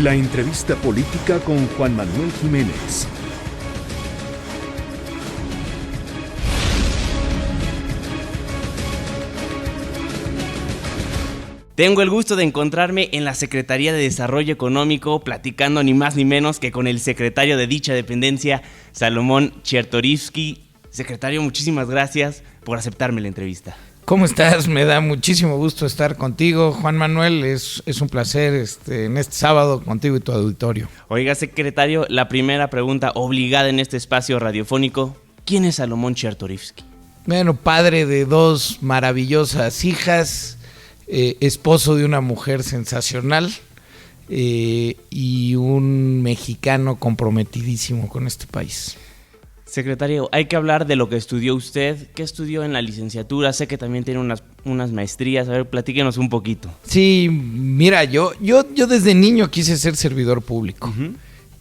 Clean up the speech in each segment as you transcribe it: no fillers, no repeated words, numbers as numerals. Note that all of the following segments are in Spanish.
La entrevista política con Juan Manuel Jiménez. Tengo el gusto de encontrarme en la Secretaría de Desarrollo Económico platicando ni más ni menos que con el secretario de dicha dependencia, Salomón Chertorivsky. Secretario, muchísimas gracias por aceptarme la entrevista. ¿Cómo estás? Me da muchísimo gusto estar contigo, Juan Manuel. Es un placer en este sábado contigo y tu auditorio. Oiga, secretario, la primera pregunta obligada en este espacio radiofónico. ¿Quién es Salomón Chertorivsky? Bueno, padre de dos maravillosas hijas, esposo de una mujer sensacional y un mexicano comprometidísimo con este país. Secretario, hay que hablar de lo que estudió usted. ¿Qué estudió en la licenciatura? Sé que también tiene unas maestrías. A ver, platíquenos un poquito. Sí, mira, yo desde niño quise ser servidor público. Uh-huh.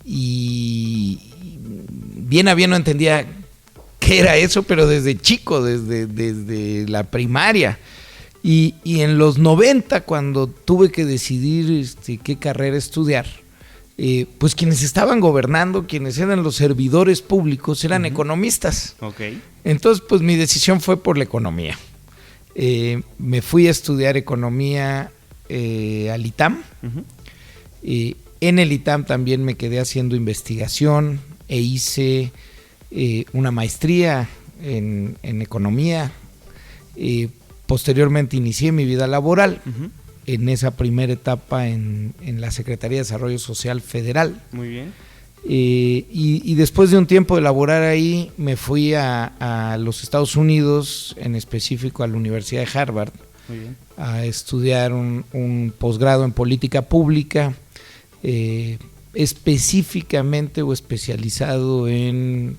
Y bien a bien no entendía qué era eso, pero desde chico, desde la primaria. Y en los 90, cuando tuve que decidir qué carrera estudiar, pues quienes estaban gobernando, quienes eran los servidores públicos, eran economistas. Okay. Entonces, pues mi decisión fue por la economía. Me fui a estudiar economía al ITAM. Uh-huh. En el ITAM también me quedé haciendo investigación e hice una maestría en economía. Posteriormente inicié mi vida laboral. Uh-huh. En esa primera etapa en la Secretaría de Desarrollo Social Federal. Muy bien. Y después de un tiempo de laborar ahí, me fui a los Estados Unidos, en específico a la Universidad de Harvard, muy bien, a estudiar un posgrado en política pública, específicamente o especializado en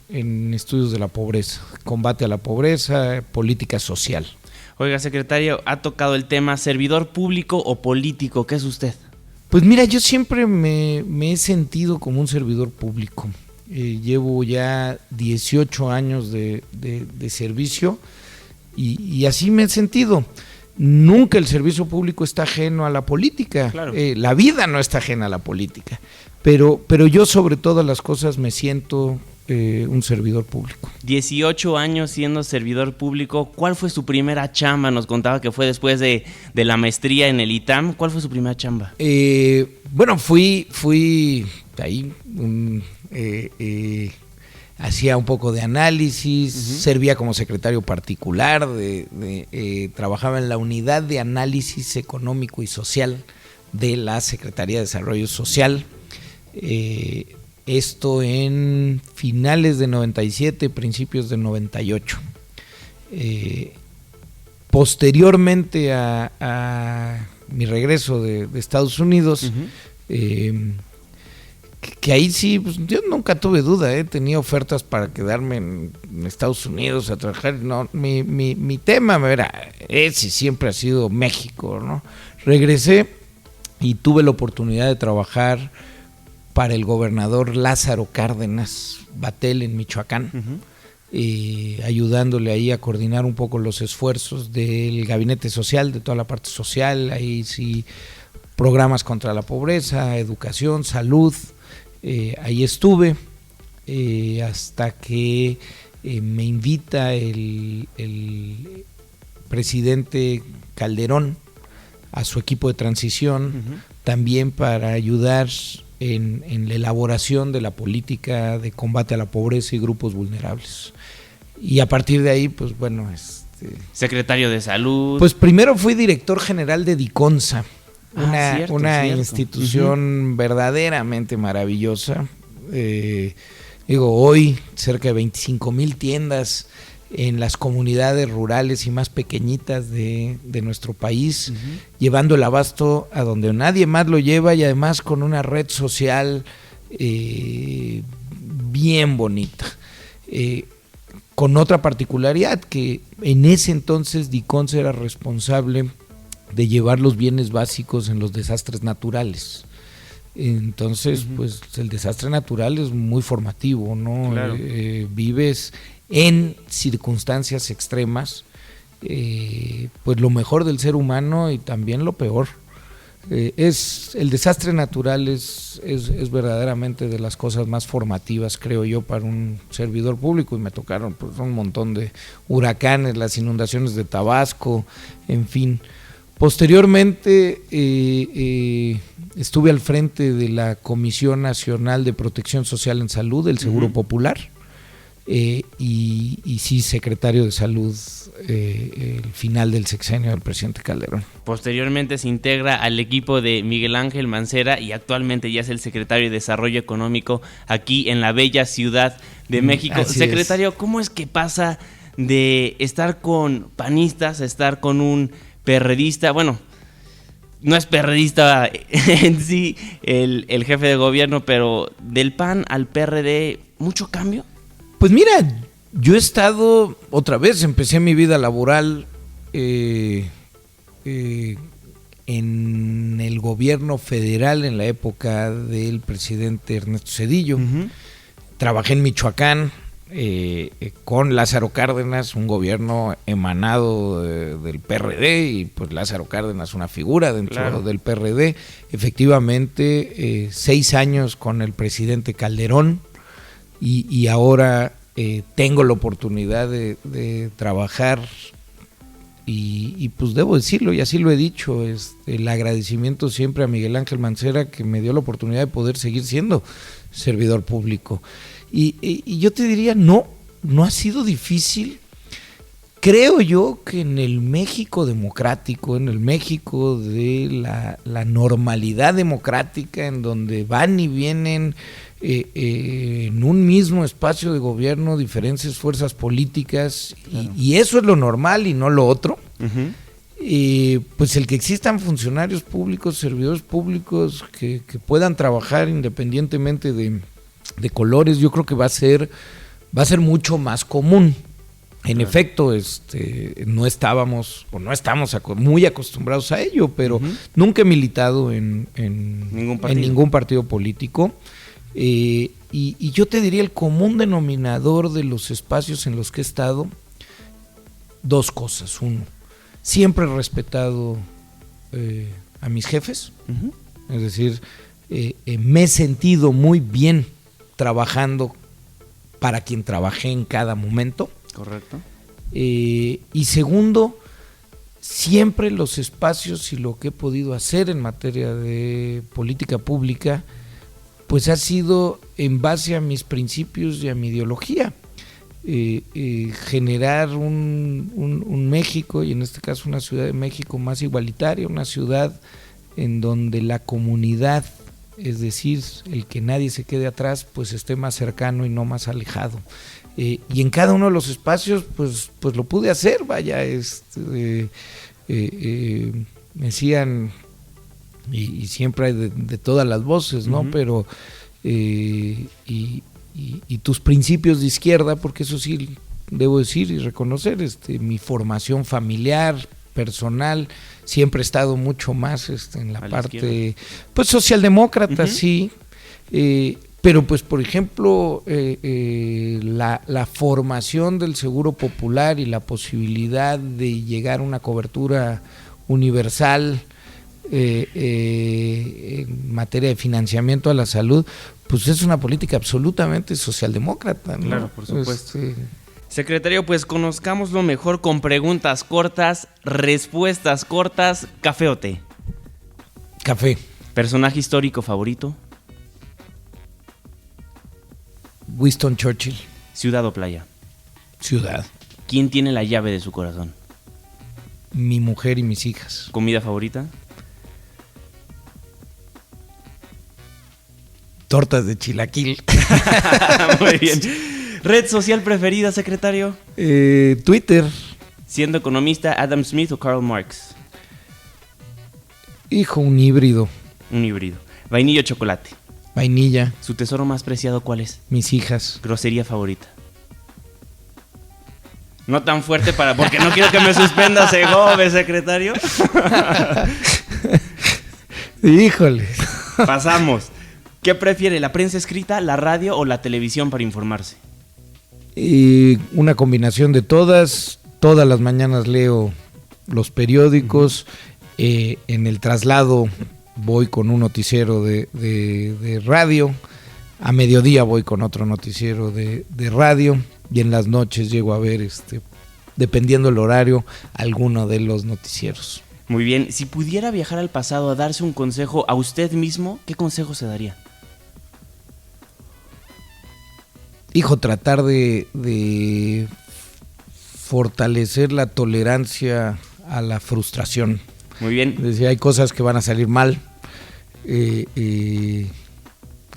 estudios de la pobreza, combate a la pobreza, política social. Oiga, secretario, ha tocado el tema servidor público o político. ¿Qué es usted? Pues mira, yo siempre me he sentido como un servidor público. Llevo ya 18 años de servicio y así me he sentido. Nunca el servicio público está ajeno a la política. Claro. La vida no está ajena a la política. Pero yo sobre todas las cosas me siento un servidor público. 18 años siendo servidor público. ¿Cuál fue su primera chamba? Nos contaba que fue después de la maestría en el ITAM. ¿Cuál fue su primera chamba? Bueno, fui ahí, hacía un poco de análisis, uh-huh, servía como secretario particular, trabajaba en la unidad de análisis económico y social de la Secretaría de Desarrollo Social. Esto en finales de 97, principios de 98. Posteriormente a mi regreso de Estados Unidos, uh-huh, que ahí sí, pues, yo nunca tuve duda, tenía ofertas para quedarme en Estados Unidos a trabajar. No, mi tema y siempre ha sido México, ¿no? Regresé y tuve la oportunidad de trabajar para el gobernador Lázaro Cárdenas Battel en Michoacán, uh-huh, ayudándole ahí a coordinar un poco los esfuerzos del gabinete social, de toda la parte social, ahí sí, programas contra la pobreza, educación, salud, ahí estuve, hasta que me invita el presidente Calderón a su equipo de transición, uh-huh, también para ayudar en la elaboración de la política de combate a la pobreza y grupos vulnerables. Y a partir de ahí, pues bueno, secretario de Salud. Pues primero fui director general de DICONSA, cierto. institución, uh-huh, verdaderamente maravillosa. Hoy cerca de 25,000 tiendas en las comunidades rurales y más pequeñitas de nuestro país, uh-huh, llevando el abasto a donde nadie más lo lleva y además con una red social bien bonita. Con otra particularidad, que en ese entonces DICONSA era responsable de llevar los bienes básicos en los desastres naturales. Entonces, uh-huh, pues el desastre natural es muy formativo, ¿no? Claro. Vives en circunstancias extremas, pues lo mejor del ser humano y también lo peor. El desastre natural es verdaderamente de las cosas más formativas, creo yo, para un servidor público, y me tocaron pues, un montón de huracanes, las inundaciones de Tabasco, en fin. Posteriormente estuve al frente de la Comisión Nacional de Protección Social en Salud, del Seguro Popular, y sí, secretario de Salud el final del sexenio del presidente Calderón. Posteriormente se integra al equipo de Miguel Ángel Mancera y actualmente ya es el secretario de Desarrollo Económico aquí en la bella Ciudad de México. Así secretario, es. ¿Cómo es que pasa de estar con panistas a estar con un perredista? Bueno, no es perredista en sí el jefe de gobierno, pero del PAN al PRD, ¿mucho cambio? Pues mira, yo he estado, otra vez, empecé mi vida laboral en el gobierno federal en la época del presidente Ernesto Zedillo. Trabajé en Michoacán con Lázaro Cárdenas, un gobierno emanado del PRD, y pues Lázaro Cárdenas una figura dentro del PRD. Efectivamente, 6 años con el presidente Calderón, y ahora tengo la oportunidad de trabajar y pues debo decirlo, y así lo he dicho, el agradecimiento siempre a Miguel Ángel Mancera, que me dio la oportunidad de poder seguir siendo servidor público. Y yo te diría, no ha sido difícil. Creo yo que en el México democrático, en el México de la normalidad democrática, en donde van y vienen en un mismo espacio de gobierno diferentes fuerzas políticas, y eso es lo normal y no lo otro, pues el que existan funcionarios públicos, servidores públicos que puedan trabajar independientemente de colores, yo creo que va a ser mucho más común. En efecto, no estábamos o no estamos muy acostumbrados a ello, pero nunca he militado en ningún partido político. Y yo te diría, el común denominador de los espacios en los que he estado, 2 cosas. Uno, siempre he respetado a mis jefes, es decir, me he sentido muy bien trabajando para quien trabajé en cada momento. Correcto. Y segundo, siempre los espacios y lo que he podido hacer en materia de política pública, pues ha sido en base a mis principios y a mi ideología. Generar un México, y en este caso una Ciudad de México más igualitaria, una ciudad en donde la comunidad, es decir, el que nadie se quede atrás, pues esté más cercano y no más alejado. Y en cada uno de los espacios pues lo pude hacer, vaya, me decían, y siempre hay de todas las voces, ¿no? Pero y tus principios de izquierda, porque eso sí debo decir y reconocer, mi formación familiar, personal, siempre he estado mucho más en la parte pues socialdemócrata, sí, pero pues por ejemplo la formación del Seguro Popular y la posibilidad de llegar a una cobertura universal en materia de financiamiento a la salud, pues es una política absolutamente socialdemócrata, ¿no? Claro, por supuesto. Secretario, pues conozcámoslo mejor con preguntas cortas, respuestas cortas. ¿Café o té? Café. ¿Personaje histórico favorito? Winston Churchill. ¿Ciudad o playa? Ciudad. ¿Quién tiene la llave de su corazón? Mi mujer y mis hijas. ¿Comida favorita? Tortas de chilaquil. Muy bien. ¿Red social preferida, secretario? Twitter. Siendo economista, ¿Adam Smith o Karl Marx? Hijo, un híbrido. Un híbrido. ¿Vainilla o chocolate? Vainilla. ¿Su tesoro más preciado cuál es? Mis hijas. ¿Grosería favorita? No tan fuerte porque no quiero que me suspenda Segovia, secretario. Híjole. Pasamos. ¿Qué prefiere, la prensa escrita, la radio o la televisión para informarse? Una combinación de todas. Todas las mañanas leo los periódicos En el traslado voy con un noticiero de radio, a mediodía voy con otro noticiero de radio, y en las noches llego a ver, dependiendo el horario, alguno de los noticieros. Muy bien, si pudiera viajar al pasado a darse un consejo a usted mismo, ¿qué consejo se daría? Hijo, tratar de fortalecer la tolerancia a la frustración. Muy bien. Es decir, hay cosas que van a salir mal.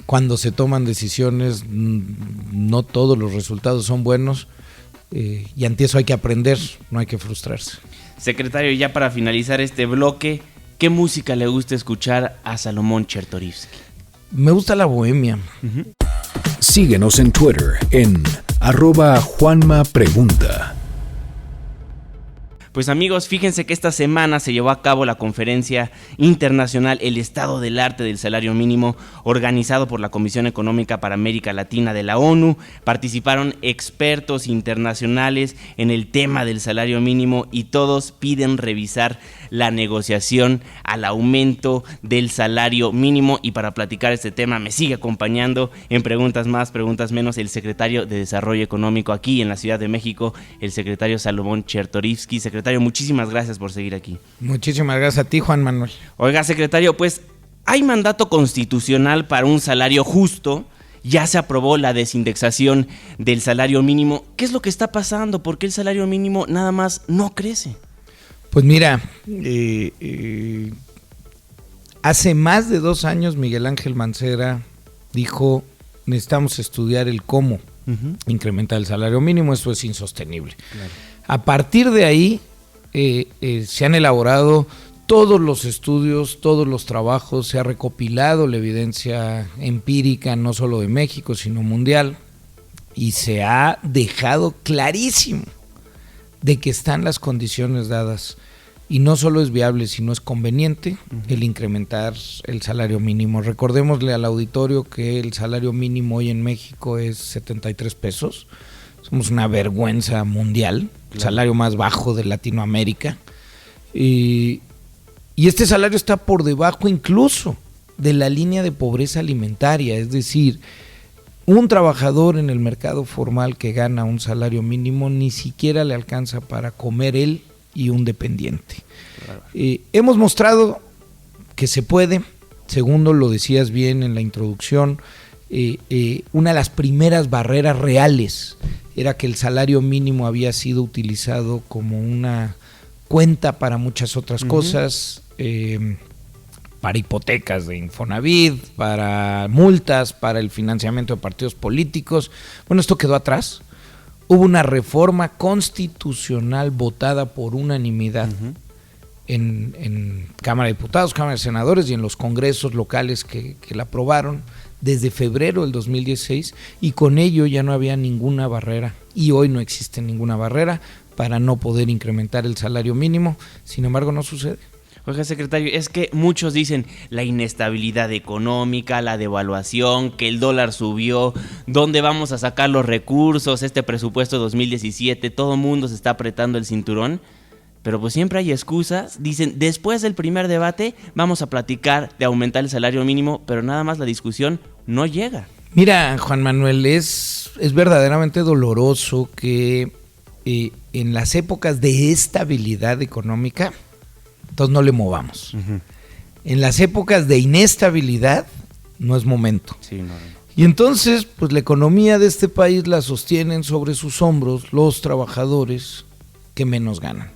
Cuando se toman decisiones, no todos los resultados son buenos. Y ante eso hay que aprender, no hay que frustrarse. Secretario, ya para finalizar este bloque, ¿qué música le gusta escuchar a Salomón Chertorivsky? Me gusta la bohemia. Uh-huh. Síguenos en Twitter en @JuanmaPregunta. Pues amigos, fíjense que esta semana se llevó a cabo la conferencia internacional El Estado del Arte del Salario Mínimo, organizado por la Comisión Económica para América Latina de la ONU. Participaron expertos internacionales en el tema del salario mínimo y todos piden revisar la negociación al aumento del salario mínimo. Y para platicar este tema me sigue acompañando en Preguntas Más, Preguntas Menos el secretario de Desarrollo Económico aquí en la Ciudad de México, el secretario Salomón Chertorivsky. Secretario, muchísimas gracias por seguir aquí. Muchísimas gracias a ti, Juan Manuel. Oiga, secretario, pues hay mandato constitucional para un salario justo. Ya se aprobó la desindexación del salario mínimo. ¿Qué es lo que está pasando? ¿Por qué el salario mínimo nada más no crece? Pues mira, hace más de 2 años Miguel Ángel Mancera dijo: necesitamos estudiar el cómo incrementar el salario mínimo, eso es insostenible. Claro. A partir de ahí se han elaborado todos los estudios, todos los trabajos, se ha recopilado la evidencia empírica, no solo de México, sino mundial, y se ha dejado clarísimo de que están las condiciones dadas, y no solo es viable, sino es conveniente el incrementar el salario mínimo. Recordémosle al auditorio que el salario mínimo hoy en México es 73 pesos, somos una vergüenza mundial, el salario más bajo de Latinoamérica, y este salario está por debajo incluso de la línea de pobreza alimentaria, es decir, un trabajador en el mercado formal que gana un salario mínimo ni siquiera le alcanza para comer él y un dependiente. Hemos mostrado que se puede. Segundo, lo decías bien en la introducción, una de las primeras barreras reales era que el salario mínimo había sido utilizado como una cuenta para muchas otras cosas, para hipotecas de Infonavit, para multas, para el financiamiento de partidos políticos. Bueno, esto quedó atrás. Hubo una reforma constitucional votada por unanimidad en Cámara de Diputados, Cámara de Senadores y en los congresos locales que la aprobaron desde febrero del 2016, y con ello ya no había ninguna barrera, y hoy no existe ninguna barrera para no poder incrementar el salario mínimo. Sin embargo, no sucede. Oiga, secretario, es que muchos dicen la inestabilidad económica, la devaluación, que el dólar subió, ¿dónde vamos a sacar los recursos? Este presupuesto 2017, todo el mundo se está apretando el cinturón, pero pues siempre hay excusas. Dicen, después del primer debate vamos a platicar de aumentar el salario mínimo, pero nada más la discusión no llega. Mira, Juan Manuel, es verdaderamente doloroso que en las épocas de estabilidad económica, entonces no le movamos. En las épocas de inestabilidad no es momento. Sí, no. Y entonces, pues la economía de este país la sostienen sobre sus hombros los trabajadores que menos ganan.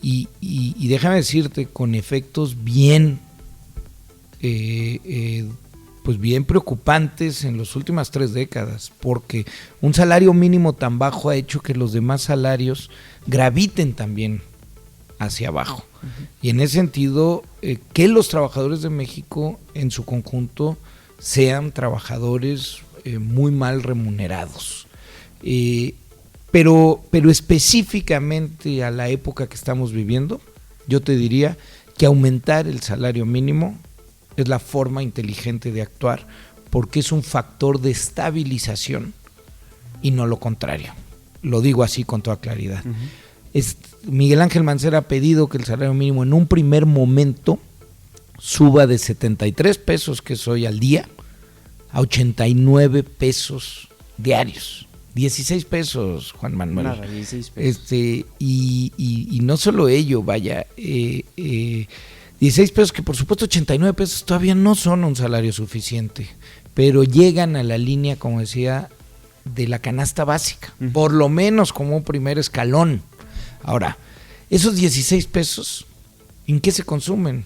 Y déjame decirte, con efectos bien, pues bien preocupantes en las últimas 3 décadas, porque un salario mínimo tan bajo ha hecho que los demás salarios graviten también hacia abajo. Y en ese sentido, que los trabajadores de México en su conjunto sean trabajadores muy mal remunerados. Pero específicamente a la época que estamos viviendo, yo te diría que aumentar el salario mínimo es la forma inteligente de actuar, porque es un factor de estabilización y no lo contrario. Lo digo así con toda claridad. Miguel Ángel Mancera ha pedido que el salario mínimo en un primer momento suba de 73 pesos, que es hoy al día, a 89 pesos diarios. 16 pesos, Juan Manuel. Nada, 16 pesos. Y no solo ello, vaya, 16 pesos, que por supuesto 89 pesos todavía no son un salario suficiente, pero llegan a la línea, como decía, de la canasta básica, por lo menos como un primer escalón. Ahora, esos 16 pesos, ¿en qué se consumen?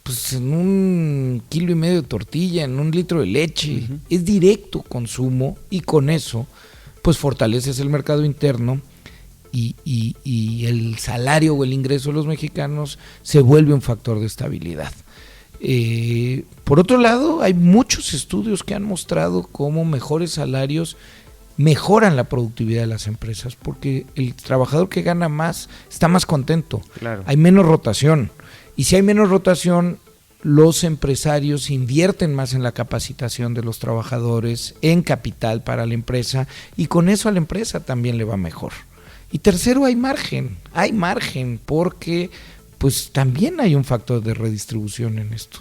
Pues en 1,5 kilos de tortilla, en 1 litro de leche. Es directo consumo, y con eso pues fortaleces el mercado interno y el salario o el ingreso de los mexicanos se vuelve un factor de estabilidad. Por otro lado, hay muchos estudios que han mostrado cómo mejores salarios mejoran la productividad de las empresas, porque el trabajador que gana más está más contento. Claro. Hay menos rotación. Y si hay menos rotación, los empresarios invierten más en la capacitación de los trabajadores, en capital para la empresa, y con eso a la empresa también le va mejor. Y tercero, hay margen porque pues también hay un factor de redistribución en esto.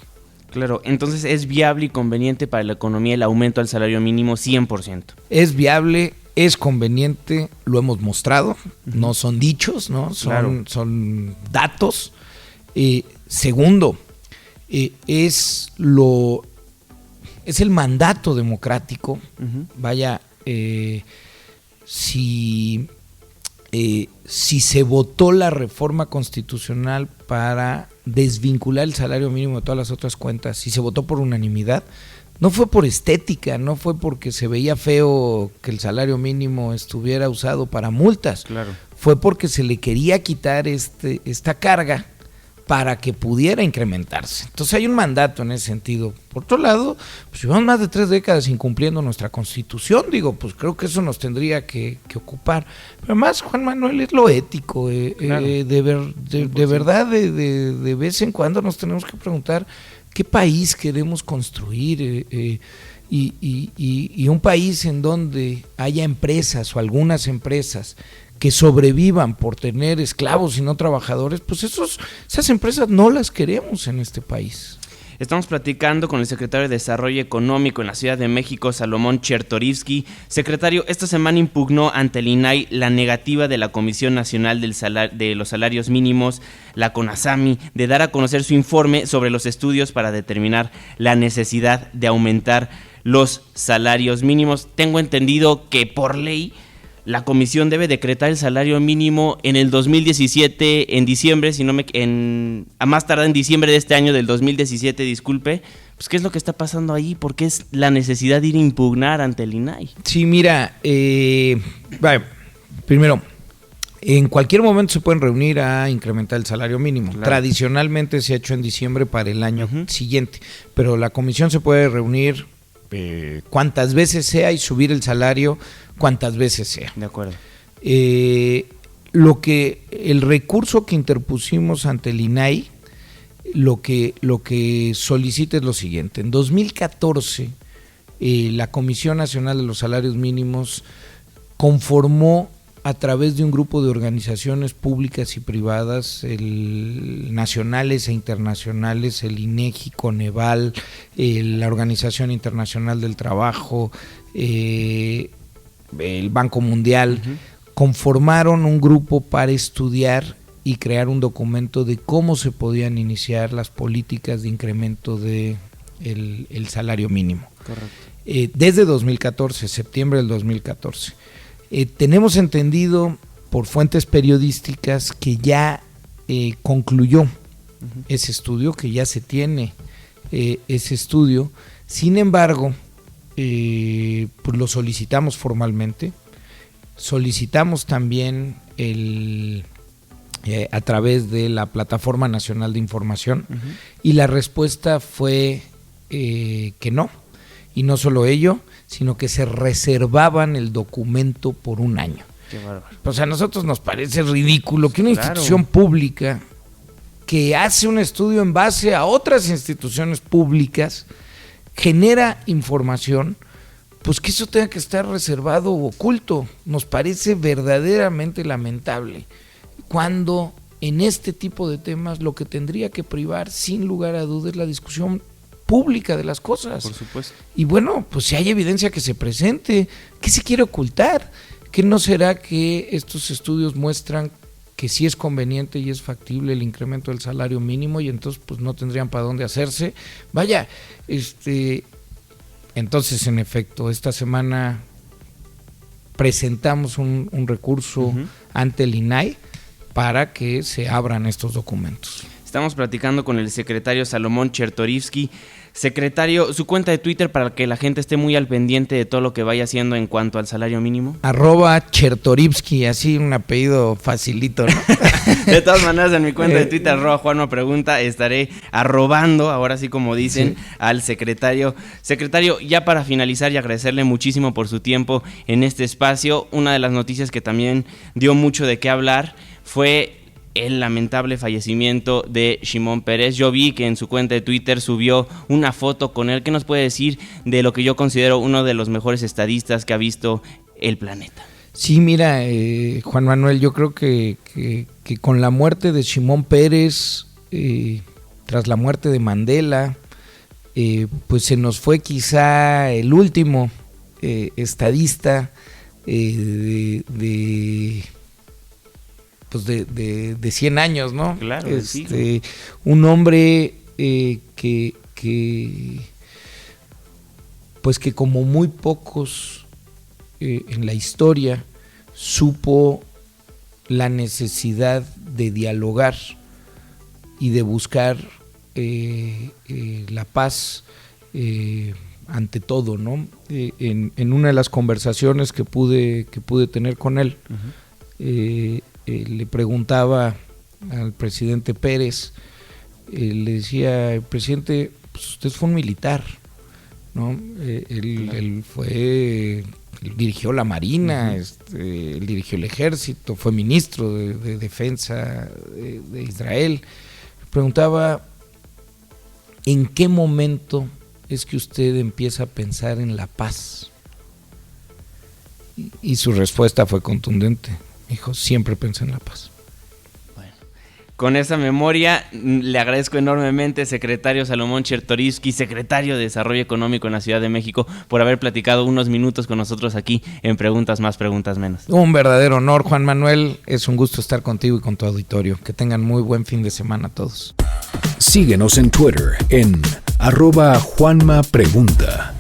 Claro, entonces es viable y conveniente para la economía el aumento al salario mínimo 100%. Es viable, es conveniente, lo hemos mostrado, no son dichos, ¿no? Son datos. Segundo, es el mandato democrático. Vaya, si se votó la reforma constitucional para desvincular el salario mínimo de todas las otras cuentas, si se votó por unanimidad, no fue por estética, no fue porque se veía feo que el salario mínimo estuviera usado para multas, Claro. fue porque se le quería quitar esta carga para que pudiera incrementarse. Entonces hay un mandato en ese sentido. Por otro lado, pues llevamos más de 3 décadas incumpliendo nuestra Constitución, pues creo que eso nos tendría que ocupar. Pero además, Juan Manuel, es lo ético, Claro. de verdad, de vez en cuando nos tenemos que preguntar qué país queremos construir, y un país en donde haya empresas o algunas empresas que sobrevivan por tener esclavos y no trabajadores, pues esas empresas no las queremos en este país. Estamos platicando con el secretario de Desarrollo Económico en la Ciudad de México, Salomón Chertorivsky. Secretario, esta semana impugnó ante el INAI la negativa de la Comisión Nacional de los Salarios Mínimos, la CONASAMI, de dar a conocer su informe sobre los estudios para determinar la necesidad de aumentar los salarios mínimos. Tengo entendido que por ley la comisión debe decretar el salario mínimo en el 2017, en diciembre, a más tardar en diciembre de este año del 2017, disculpe. Pues, ¿qué es lo que está pasando ahí? ¿Por qué es la necesidad de ir a impugnar ante el INAI? Sí, mira, primero, en cualquier momento se pueden reunir a incrementar el salario mínimo. Claro. Tradicionalmente se ha hecho en diciembre para el año siguiente, pero la comisión se puede reunir cuantas veces sea y subir el salario cuantas veces sea. De acuerdo. El recurso que interpusimos ante el INAI, lo que solicita es lo siguiente. En 2014, la Comisión Nacional de los Salarios Mínimos conformó, a través de un grupo de organizaciones públicas y privadas, nacionales e internacionales, el INEGI, Coneval, la Organización Internacional del Trabajo, el Banco Mundial, conformaron un grupo para estudiar y crear un documento de cómo se podían iniciar las políticas de incremento de el salario mínimo. Correcto. Desde 2014, septiembre del 2014. Tenemos entendido por fuentes periodísticas que ya concluyó ese estudio, que ya se tiene ese estudio. Sin embargo, pues lo solicitamos formalmente. Solicitamos también a través de la Plataforma Nacional de Información, y la respuesta fue que no. Y no solo ello, sino que se reservaban el documento por un año. Qué bárbaro. O sea, a nosotros nos parece ridículo que una institución pública que hace un estudio en base a otras instituciones públicas genera información, pues que eso tenga que estar reservado o oculto. Nos parece verdaderamente lamentable cuando en este tipo de temas lo que tendría que privar sin lugar a dudas es la discusión pública de las cosas. Por supuesto. Y bueno, pues si hay evidencia que se presente, ¿qué se quiere ocultar? ¿Qué no será que estos estudios muestran que sí es conveniente y es factible el incremento del salario mínimo y entonces pues no tendrían para dónde hacerse? Vaya, entonces en efecto, esta semana presentamos un recurso ante el INAI para que se abran estos documentos. Estamos platicando con el secretario Salomón Chertorivsky. Secretario, su cuenta de Twitter para que la gente esté muy al pendiente de todo lo que vaya haciendo en cuanto al salario mínimo. @Chertorivsky, así un apellido facilito, ¿no? De todas maneras, en mi cuenta de Twitter, @Juanma Pregunta, estaré arrobando, ahora sí como dicen, sí, al secretario. Secretario, ya para finalizar y agradecerle muchísimo por su tiempo en este espacio, una de las noticias que también dio mucho de qué hablar fue el lamentable fallecimiento de Shimon Peres. Yo vi que en su cuenta de Twitter subió una foto con él. ¿Qué nos puede decir de lo que yo considero uno de los mejores estadistas que ha visto el planeta? Sí, mira, Juan Manuel, yo creo que con la muerte de Shimon Peres, tras la muerte de Mandela, pues se nos fue quizá el último estadista de 100 años, ¿no? Claro, un hombre que como muy pocos en la historia supo la necesidad de dialogar y de buscar la paz ante todo, ¿no? En una de las conversaciones que pude tener con él, le preguntaba al presidente Pérez, le decía, presidente, pues usted fue un militar, ¿no? Él dirigió la Marina, él dirigió el ejército, fue ministro de defensa de Israel. Preguntaba, ¿en qué momento es que usted empieza a pensar en la paz? Y su respuesta fue contundente. Dijo, siempre pensé en la paz. Bueno, con esa memoria le agradezco enormemente, secretario Salomón Chertorivsky, secretario de Desarrollo Económico en la Ciudad de México, por haber platicado unos minutos con nosotros aquí en Preguntas Más, Preguntas Menos. Un verdadero honor, Juan Manuel. Es un gusto estar contigo y con tu auditorio. Que tengan muy buen fin de semana todos. Síguenos en Twitter en @Juanma Pregunta.